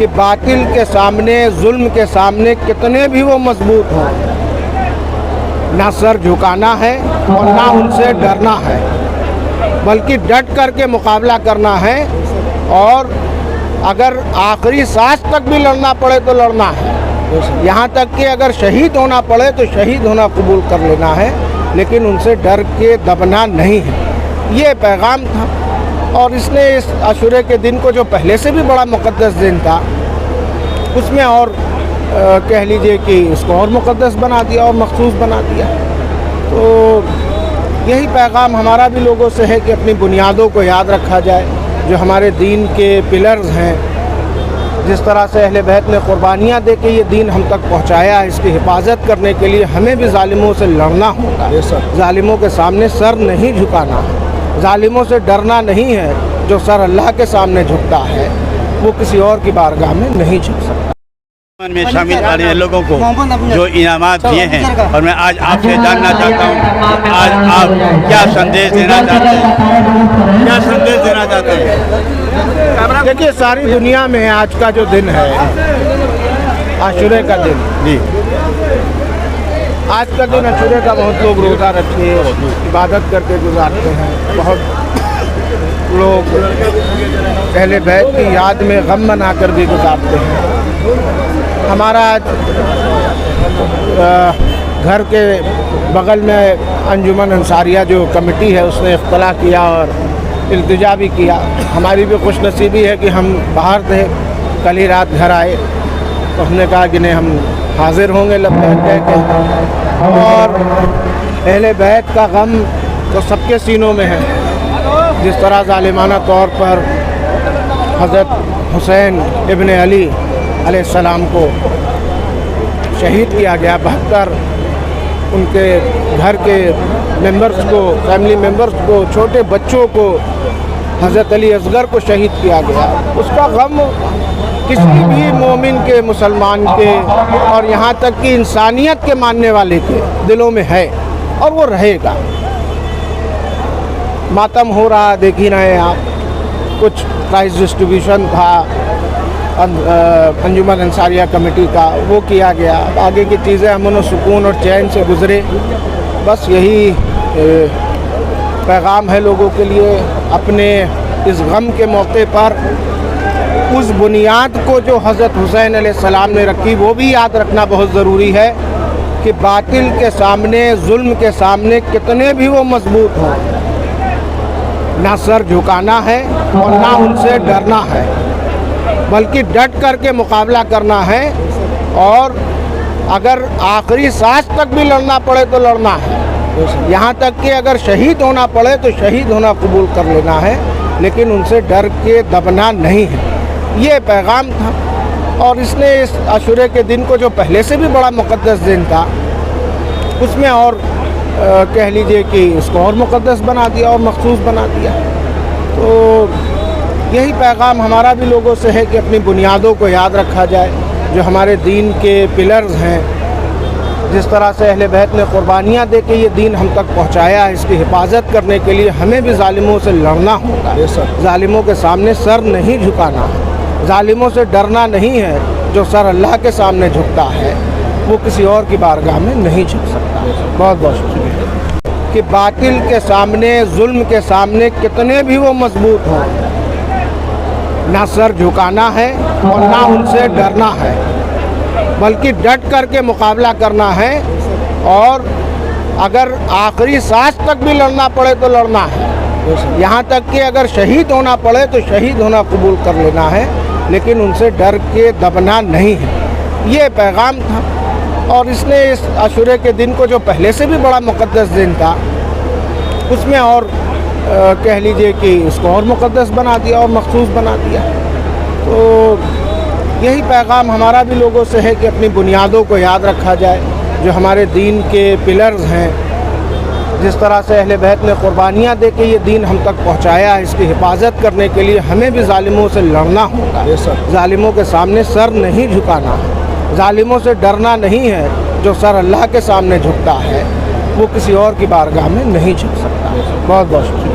کہ باطل کے سامنے، ظلم کے سامنے کتنے بھی وہ مضبوط ہوں، نہ سر جھکانا ہے اور نہ ان سے ڈرنا ہے، بلکہ ڈٹ کر کے مقابلہ کرنا ہے، اور اگر آخری سانس تک بھی لڑنا پڑے تو لڑنا ہے، یہاں تک کہ اگر شہید ہونا پڑے تو شہید ہونا قبول کر لینا ہے، لیکن ان سے ڈر کے دبنا نہیں ہے۔ یہ پیغام تھا، اور اس نے اس عاشورے کے دن کو جو پہلے سے بھی بڑا مقدس دن تھا، اس میں اور کہہ لیجئے کہ اس کو اور مقدس بنا دیا اور مخصوص بنا دیا۔ تو یہی پیغام ہمارا بھی لوگوں سے ہے کہ اپنی بنیادوں کو یاد رکھا جائے، جو ہمارے دین کے پلرز ہیں، جس طرح سے اہل بیت نے قربانیاں دے کے یہ دین ہم تک پہنچایا ہے، اس کی حفاظت کرنے کے لیے ہمیں بھی ظالموں سے لڑنا ہوگا، ظالموں کے سامنے سر نہیں جھکانا ہے، ظالموں سے ڈرنا نہیں ہے۔ جو سر اللہ کے سامنے جھکتا ہے وہ کسی اور کی بارگاہ میں نہیں جھک سکتا۔ میں شامل آنے لوگوں کو جو انعامات دیے ہیں، اور میں آج آپ سے جاننا چاہتا ہوں، آج آپ کیا سندیش دینا چاہتے ہیں؟ کیا سندیش دینا چاہتے ہیں؟ دیکھیے، ساری دنیا میں آج کا جو دن ہے، عاشورے کا دن، جی، آج کا دن عاشورے کا بہت لوگ روزہ رکھ کے عبادت کر کے گزارتے ہیں، بہت لوگ اہل بیت کی یاد میں غم منا کر بھی گزارتے ہیں۔ ہمارا آج گھر کے بغل میں انجمن انصاریہ جو کمیٹی ہے، اس نے اختلاع کیا اور التجا بھی کیا۔ ہماری بھی خوش نصیبی ہے کہ ہم باہر تھے، کل ہی رات گھر آئے تو ہم نے کہا کہ نہیں، ہم حاضر ہوں گے لبیک کہہ کے، اور اہل بیت کا غم تو سب کے سینوں میں ہے۔ جس طرح ظالمانہ طور پر حضرت حسین ابن علی علیہ السلام کو شہید کیا گیا، 72 ان کے گھر کے ممبرز کو، فیملی ممبرز کو، چھوٹے بچوں کو، حضرت علی اصغر کو شہید کیا گیا، اس کا غم کسی بھی مومن کے، مسلمان کے، اور یہاں تک کہ انسانیت کے ماننے والے کے دلوں میں ہے، اور وہ رہے گا۔ ماتم ہو رہا، دیکھ ہی رہے ہیں آپ، کچھ پرائز ڈسٹریبیوشن تھا انجمن انصاریہ کمیٹی کا، وہ کیا گیا۔ آگے کی چیزیں امن و سکون اور چین سے گزرے، بس یہی پیغام ہے لوگوں کے لیے۔ اپنے اس غم کے موقع پر اس بنیاد کو جو حضرت حسین علیہ السلام نے رکھی، وہ بھی یاد رکھنا بہت ضروری ہے کہ باطل کے سامنے، ظلم کے سامنے کتنے بھی وہ مضبوط ہوں، نہ سر جھکانا ہے اور نہ ان سے ڈرنا ہے، بلکہ ڈٹ کر کے مقابلہ کرنا ہے، اور اگر آخری سانس تک بھی لڑنا پڑے تو لڑنا ہے، یہاں تک کہ اگر شہید ہونا پڑے تو شہید ہونا قبول کر لینا ہے، لیکن ان سے ڈر کے دبنا نہیں ہے۔ یہ پیغام تھا، اور اس نے اس عاشورے کے دن کو جو پہلے سے بھی بڑا مقدس دن تھا، اس میں اور کہہ لیجئے کہ اس کو اور مقدس بنا دیا اور مخصوص بنا دیا۔ تو یہی پیغام ہمارا بھی لوگوں سے ہے کہ اپنی بنیادوں کو یاد رکھا جائے، جو ہمارے دین کے پلرز ہیں، جس طرح سے اہل بیت نے قربانیاں دے کے یہ دین ہم تک پہنچایا ہے، اس کی حفاظت کرنے کے لیے ہمیں بھی ظالموں سے لڑنا ہوگا، ظالموں کے سامنے سر نہیں جھکانا ہے، ظالموں سے ڈرنا نہیں ہے۔ جو سر اللہ کے سامنے جھکتا ہے وہ کسی اور کی بارگاہ میں نہیں جھک سکتا۔ بہت بہت شکریہ۔ کہ باطل کے سامنے، ظلم کے سامنے کتنے بھی وہ مضبوط ہوں، نہ سر جھکانا ہے اور نہ ان سے ڈرنا ہے، بلکہ ڈٹ کر کے مقابلہ کرنا ہے، اور اگر آخری سانس تک بھی لڑنا پڑے تو لڑنا ہے، یہاں تک کہ اگر شہید ہونا پڑے تو شہید ہونا قبول کر لینا ہے، لیکن ان سے ڈر کے دبنا نہیں ہے۔ یہ پیغام تھا، اور اس نے اس عاشورے کے دن کو جو پہلے سے بھی بڑا مقدس دن تھا، اس میں اور کہہ لیجئے کہ اس کو اور مقدس بنا دیا اور مخصوص بنا دیا۔ تو یہی پیغام ہمارا بھی لوگوں سے ہے کہ اپنی بنیادوں کو یاد رکھا جائے، جو ہمارے دین کے پلرز ہیں، جس طرح سے اہل بیت نے قربانیاں دے کے یہ دین ہم تک پہنچایا ہے، اس کی حفاظت کرنے کے لیے ہمیں بھی ظالموں سے لڑنا ہوگا، ظالموں کے سامنے سر نہیں جھکانا ہے، ظالموں سے ڈرنا نہیں ہے۔ جو سر اللہ کے سامنے جھکتا ہے وہ کسی اور کی بارگاہ میں نہیں جھک سکتا۔ بہت بہت شکریہ۔